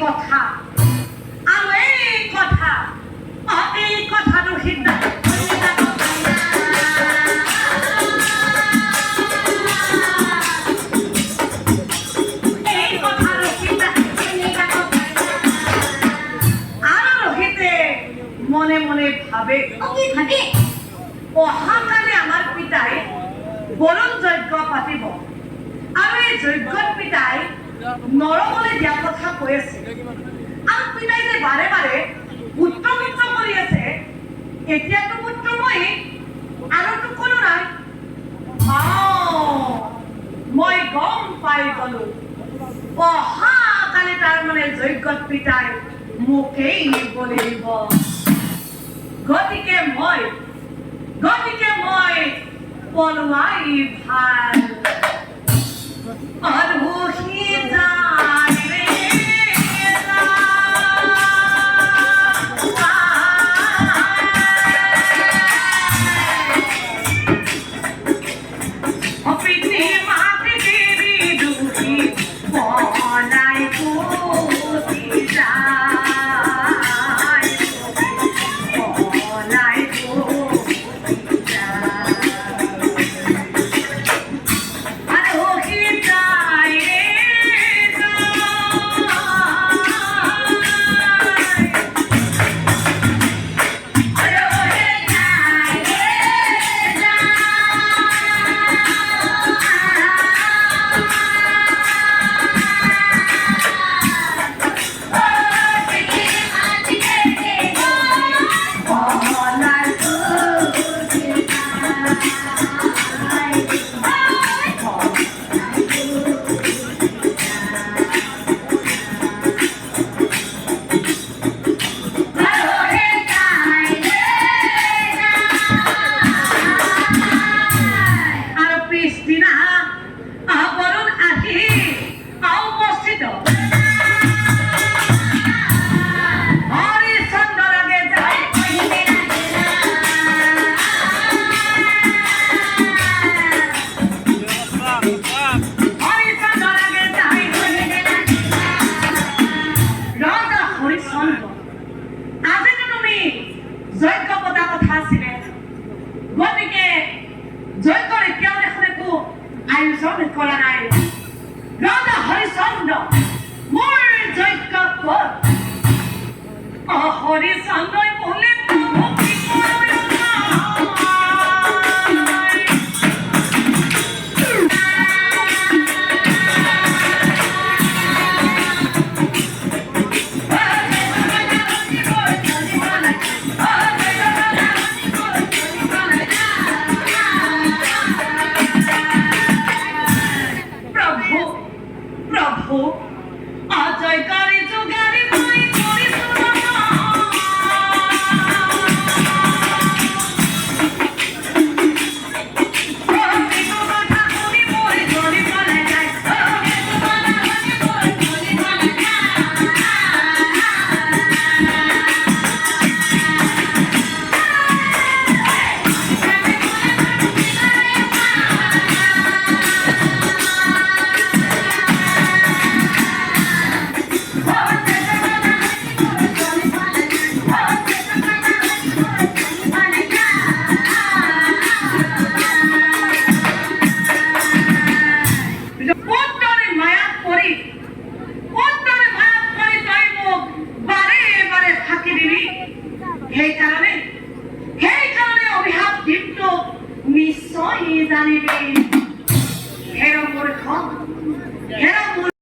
কথা আৰু এই কথাটো সিদ্ধান্ত মনে মনে ভাবে অহাকালে আমাৰ পিতাই বৰণ যজ্ঞ পাতিব আৰু এই যজ্ঞত পিতাই নৰকলে দিয়া কথা কৈ আছে আৰু পিতাই যে বাৰে বাৰে পুত্ৰ কৰি আছে এতিয়াতো পুত্ৰ মই আৰুতো কোনো নাই মই গম পাই গলো অহাকালে তাৰ মানে যজ্ঞত পিতাই মোকেই নিব লাগিব গতিকে মই পলোৱাই ভাল অদ্ভুত যায় ৰে অপিতি মাতি গিৰি দুখি পলাই পুতি যায় পলাই পুতি যায় যজ্ঞ পতা কথা আছিলে গতিকে যজ্ঞৰ এতিয়াও দেখোন একো আয়োজন কৰা নাই ৰজা হৰিচন্দ্ৰ মোৰ যজ্ঞ ক'ত হৰিচন্দ্ৰই বোলে অজয়কাৰী যোগাৰী মই কৰি সেইকাৰণে অভিশাপ দিনটো নিশ্চয় জানিবি হেৰ মূৰ্খ হেৰ